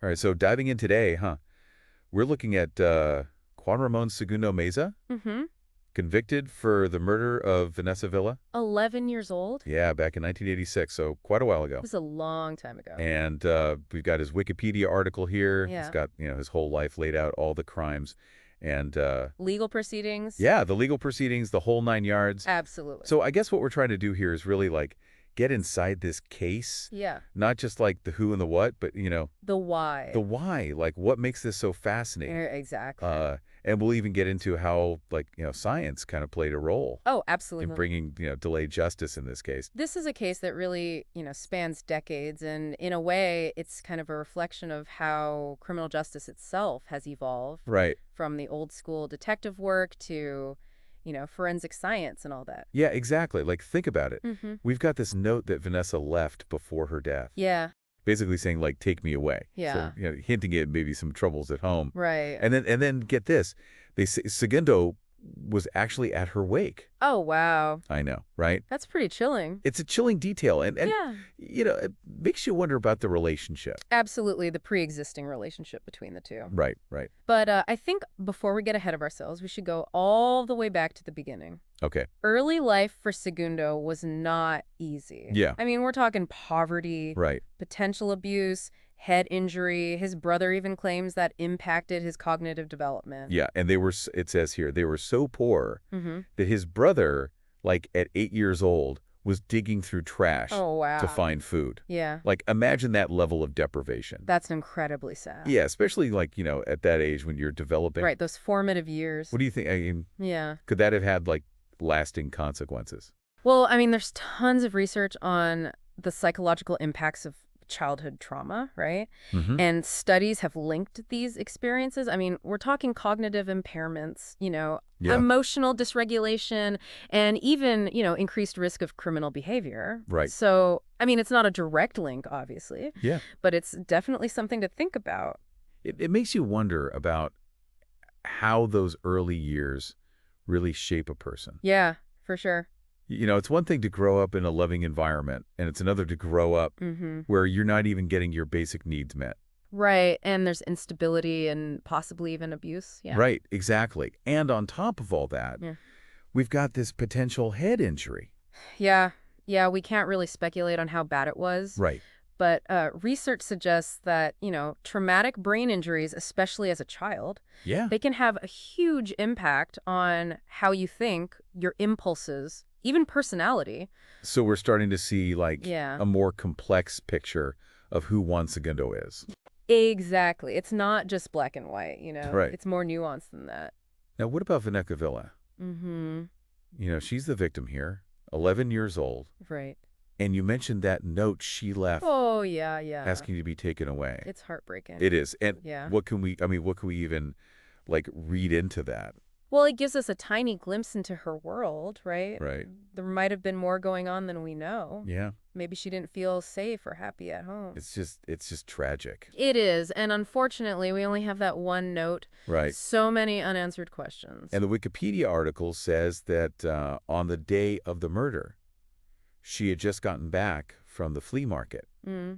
All right, so diving in today, we're looking at Juan Ramon Segundo Meza, Mm-hmm. convicted for the murder of Vanessa Villa. 11 years old? Yeah, back in 1986, so quite a while It ago. was a long time ago. And we've got his Wikipedia article here. It's Yeah. got, his whole life laid out, all the crimes. And Legal proceedings? yeah, the legal proceedings, the whole 9 yards. Absolutely. So I guess what we're trying to do here is really like get inside this case, Yeah. not just like the who and the what, but, The why. the why, like what makes this so fascinating. Exactly. And we'll even get into how, like, science kind of played a role Oh, in absolutely. bringing, delayed justice in this case. This is a case that really, spans decades, and in a way, it's kind of a reflection of how criminal justice itself has evolved Right. from the old school detective work to, forensic science and all that. Yeah, exactly. Like, think about it. Mm-hmm. We've got this note that Vanessa left before her death, Yeah. basically saying, like, take me away. Yeah. So, hinting at maybe some troubles at home. Right. And then get this. They say Segundo was actually at her wake. Oh, wow. I know, right? That's pretty chilling. It's a chilling detail. And Yeah. it makes you wonder about the relationship. Absolutely, the pre-existing relationship between the two. Right, right. But I think before we get ahead of ourselves, we should go all the way back to the beginning. Okay. Early life for Segundo was not easy. Yeah. I mean, we're talking poverty, Right. potential abuse, head injury. His brother even claims that impacted his cognitive development. Yeah, and it says here, they were so poor Mm-hmm. that his brother, like at 8 years old, was digging through trash Oh, wow. to find food. Yeah. Like, imagine that level of deprivation. That's incredibly sad. Yeah, especially like, at that age when you're developing. Right, those formative years. What do you think? I mean, Yeah. could that have had like lasting consequences? Well, I mean, there's tons of research on the psychological impacts of childhood trauma, right? Mm-hmm. And studies have linked these experiences. I mean, we're talking cognitive impairments, Yeah. emotional dysregulation, and even, increased risk of criminal behavior. Right. So, I mean, it's not a direct link, obviously, Yeah. but it's definitely something to think about. It makes you wonder about how those early years really shape a person. Yeah, for sure. It's one thing to grow up in a loving environment, and it's another to grow up Mm-hmm. where you're not even getting your basic needs met. Right, and there's instability and possibly even abuse. Yeah. Right, exactly. And on top of all that, Yeah. we've got this potential head injury. Yeah, we can't really speculate on how bad it was. Right. But research suggests that, traumatic brain injuries, especially as a child, Yeah. they can have a huge impact on how you think, your impulses, even personality. So we're starting to see like Yeah. a more complex picture of who Juan Segundo is. Exactly. It's not just black and white, Right. It's more nuanced than that. Now, what about Vanessa Villa? Mm-hmm. She's the victim here, 11 years old. Right. And you mentioned that note she left Oh, yeah. asking to be taken away. It's heartbreaking. It is. And Yeah. what can we even like read into that? Well, it gives us a tiny glimpse into her world, right? Right. There might have been more going on than we know. Yeah. Maybe she didn't feel safe or happy at home. It's just tragic. It is, and unfortunately, we only have that one note. Right. So many unanswered questions. And the Wikipedia article says that on the day of the murder, she had just gotten back from the flea market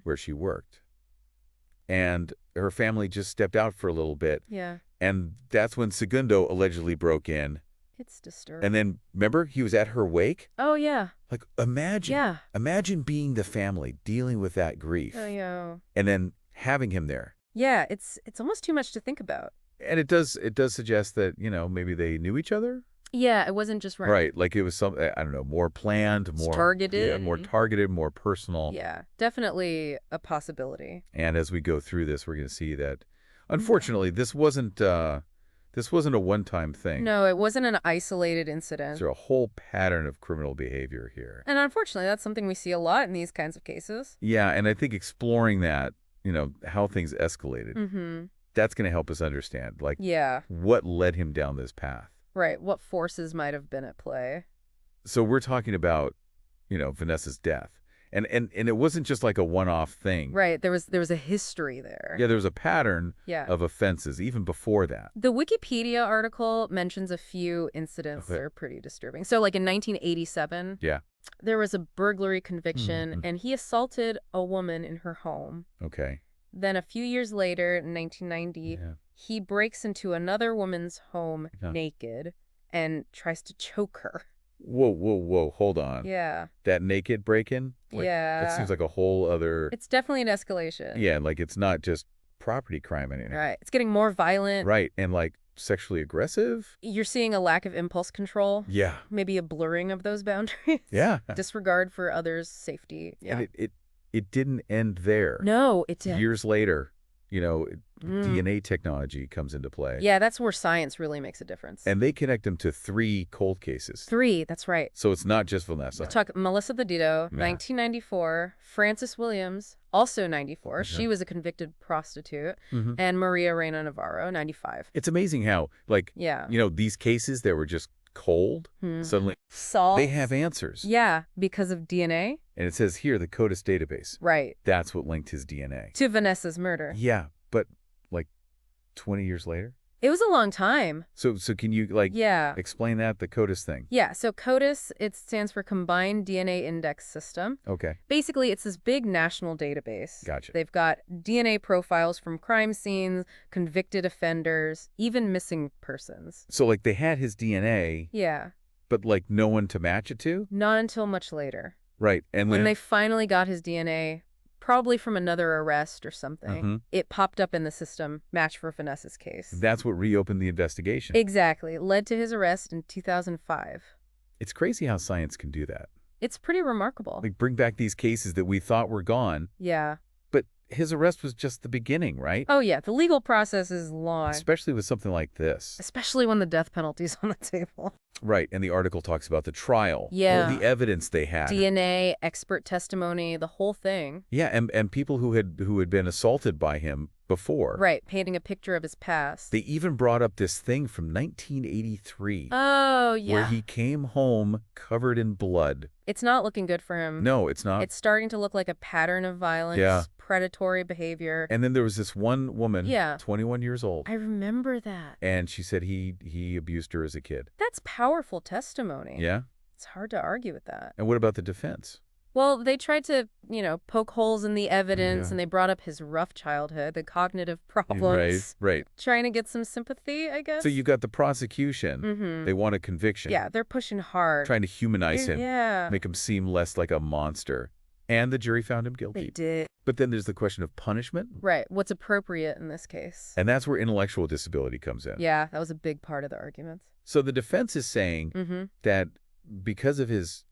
where she worked. And her family just stepped out for a little bit. Yeah, And that's when Segundo allegedly broke in. it's disturbing. And then, remember, he was at her wake? Oh, yeah. Like, imagine. Yeah. Imagine being the family, dealing with that grief, Oh, yeah. and then having him there. Yeah, it's almost too much to think about. And it does suggest that, maybe they knew each other? Yeah, it wasn't just Right. Like it was I don't know, more planned, It's more targeted. Yeah, more targeted, more personal. Yeah, definitely a possibility. And as we go through this, we're going to see that, unfortunately, this wasn't a one-time thing. No, it wasn't an isolated incident. There's a whole pattern of criminal behavior here. And unfortunately, that's something we see a lot in these kinds of cases. Yeah, and I think exploring that, how things escalated, Mm-hmm. that's going to help us understand, like, Yeah, what led him down this path. right. What forces might have been at play. So we're talking about, Vanessa's death. And it wasn't just like a one-off thing. Right, there was a history there. Yeah, there was a pattern Yeah. of offenses even before that. The Wikipedia article mentions a few incidents that Okay. are pretty disturbing. So, like in 1987, Yeah. there was a burglary conviction, Mhm. and he assaulted a woman in her home. Okay. Then a few years later, in 1990, Yeah. he breaks into another woman's home Yeah. naked and tries to choke her. Whoa, whoa, whoa, hold on. Yeah. That naked break-in? Like, Yeah. that seems like a whole other... It's definitely an escalation. Yeah, like it's not just property crime anymore. Right. It's getting more violent. Right, and like sexually aggressive? You're seeing a lack of impulse control. Yeah. Maybe a blurring of those boundaries. Yeah. Disregard for others' safety. Yeah. And it didn't end there. No, it didn't. Years later, DNA technology comes into play. Yeah, that's where science really makes a difference. And they connect them to 3 cold cases. 3, that's right. So it's not just Vanessa. Talk Melissa the Ditto, Yeah. 1994. Frances Williams, also 94. Okay. She was a convicted prostitute. Mhm. And Maria Reina Navarro, 95. It's amazing how, like, Yeah. these cases that were just cold, suddenly Solved. they have answers. Yeah, because of DNA. And it says here, the CODIS database. Right. That's what linked his DNA. To Vanessa's murder. Yeah, but like 20 years later? It was a long time. So can you, Yeah. explain that, the CODIS thing? Yeah, so CODIS, it stands for Combined DNA Index System. Okay. Basically, it's this big national database. Gotcha. They've got DNA profiles from crime scenes, convicted offenders, even missing persons. So, like, they had his DNA, Yeah, but, like, no one to match it to? not until much later. Right. And When they finally got his DNA, probably from another arrest or something, it popped up in the system, matched for Vanessa's case. that's what reopened the investigation. Exactly. It led to his arrest in 2005. It's crazy how science can do that. It's pretty remarkable. Like, bring back these cases that we thought were gone, Yeah. but his arrest was just the beginning, right? Oh, yeah. The legal process is long. Especially with something like this. Especially when the death penalty's on the table. Right, and the article talks about the trial. Yeah. Or the evidence they had. DNA, expert testimony, the whole thing. Yeah, and people who had been assaulted by him before. Right, painting a picture of his past. They even brought up this thing from 1983. Oh, yeah. Where he came home covered in blood. It's not looking good for him. No, it's not. It's starting to look like a pattern of violence, Yeah. predatory behavior. And then there was this one woman, Yeah. 21 years old, I remember that. and she said he abused her as a kid. That's powerful testimony. Yeah? It's hard to argue with that. And what about the defense? Well, they tried to, poke holes in the evidence, Yeah. and they brought up his rough childhood, the cognitive problems. Right. Trying to get some sympathy, I guess. So you got the prosecution. Mm-hmm. They want a conviction. Yeah, they're pushing hard. Trying to humanize him. Yeah. Make him seem less like a monster. And the jury found him guilty. They did. But then there's the question of punishment. Right. What's appropriate in this case? And that's where intellectual disability comes in. Yeah, that was a big part of the argument. So the defense is saying Mm-hmm. that because of his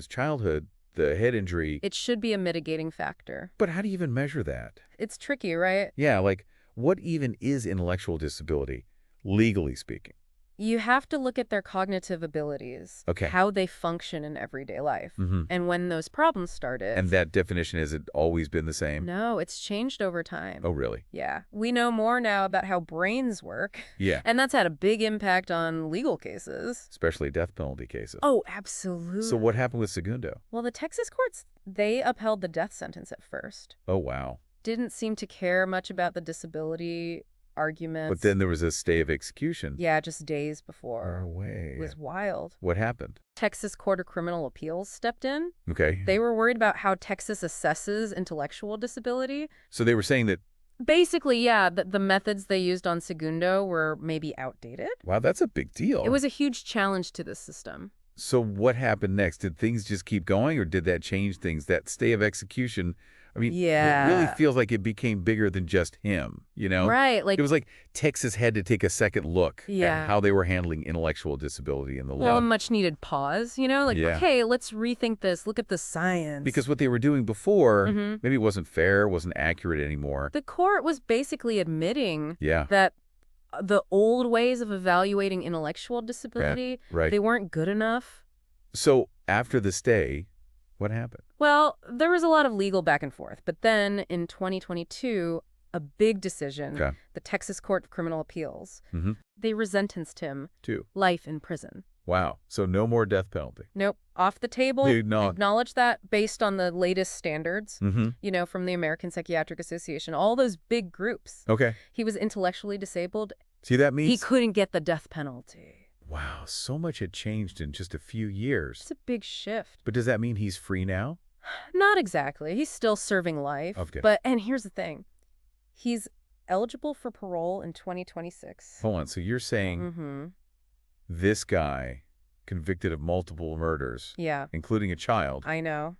childhood, the head injury. It should be a mitigating factor. But how do you even measure that? It's tricky, right? Yeah, like what even is intellectual disability, legally speaking? You have to look at their cognitive abilities. Okay. How they function in everyday life. Mm-hmm. And when those problems started. And that definition, has it always been the same? No, it's changed over time. Oh, really? Yeah. We know more now about how brains work. Yeah. And that's had a big impact on legal cases. Especially death penalty cases. Oh, absolutely. So what happened with Segundo? Well, the Texas courts, they upheld the death sentence at first. Oh, wow. Didn't seem to care much about the disability arguments. But then there was a stay of execution. Yeah, just days before. No way. It was wild. What happened? Texas Court of Criminal Appeals stepped in. Okay. They were worried about how Texas assesses intellectual disability. So they were saying that, Basically, yeah, the methods they used on Segundo were maybe outdated. wow, that's a big deal. It was a huge challenge to the system. So what happened next? Did things just keep going, or did that change things? That stay of execution, I mean, Yeah. it really feels like it became bigger than just him, Right, like, It was like Texas had to take a second look Yeah. at how they were handling intellectual disability in the well, law. a much needed pause, like, Yeah. okay, let's rethink this. Look at the science. Because what they were doing before Mhm. maybe wasn't fair, wasn't accurate anymore. The court was basically admitting Yeah, that the old ways of evaluating intellectual disability, right. they weren't good enough. So after the stay, what happened? Well, there was a lot of legal back and forth, but then in 2022, a big decision, Okay. the Texas Court of Criminal Appeals, Mm-hmm. they resentenced him Two. life in prison. Wow. So no more death penalty. Nope, off the table. Dude, no. Acknowledge that based on the latest standards, Mm-hmm. from the American Psychiatric Association, all those big groups. Okay. He was intellectually disabled. See, that means... He couldn't get the death penalty. Wow, so much had changed in just a few years. It's a big shift. But does that mean he's free now? Not exactly. He's still serving life. Okay. And here's the thing. He's eligible for parole in 2026. Hold on. So you're saying Mm-hmm. this guy, convicted of multiple murders, Yeah, including a child, I know.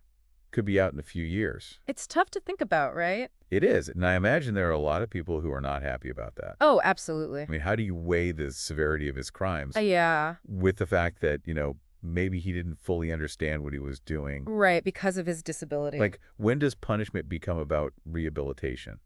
could be out in a few years. It's tough to think about, right? It is. And I imagine there are a lot of people who are not happy about that. Oh, absolutely. I mean, how do you weigh the severity of his crimes Yeah. with the fact that, maybe he didn't fully understand what he was doing? Right, because of his disability. Like, when does punishment become about rehabilitation?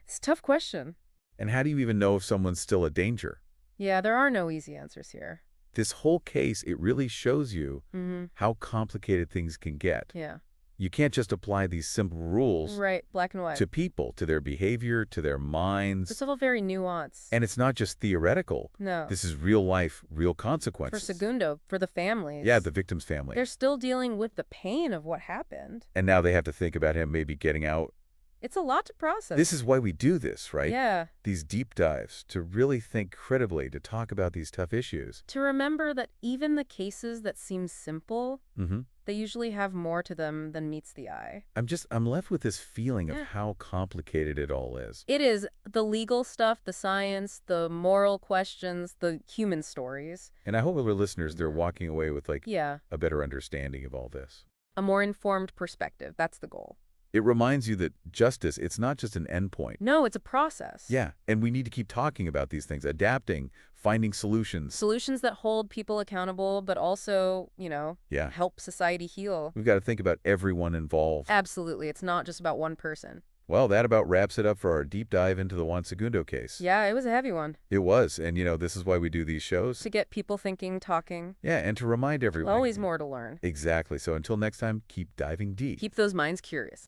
It's a tough question. And how do you even know if someone's still a danger? Yeah, there are no easy answers here. This whole case, it really shows you Mm-hmm. how complicated things can get. Yeah. You can't just apply these simple rules Right, black and white. to people, to their behavior, to their minds. It's all very nuanced. And it's not just theoretical. No. This is real life, real For consequences. Segundo, for the families. Yeah, the victim's family. They're still dealing with the pain of what happened. And now they have to think about him maybe getting out. It's a lot to process. This is why we do this, right? Yeah. These deep dives, to really think critically, to talk about these tough issues. To remember that even the cases that seem simple, Mm-hmm. they usually have more to them than meets the eye. I'm left with this feeling of Yeah. how complicated it all is. It is the legal stuff, the science, the moral questions, the human stories. And I hope our listeners, they're walking away with Yeah. a better understanding of all this. A more informed perspective. That's the goal. It reminds you that justice, it's not just an endpoint. No, it's a process. Yeah, and we need to keep talking about these things, adapting, finding solutions. Solutions that hold people accountable, but also, Yeah. help society heal. We've got to think about everyone involved. Absolutely. It's not just about one person. Well, that about wraps it up for our deep dive into the Juan Segundo case. Yeah, it was a heavy one. It was, and this is why we do these shows. To get people thinking, talking. Yeah, and to remind everyone. Always more to learn. Exactly. So until next time, keep diving deep. Keep those minds curious.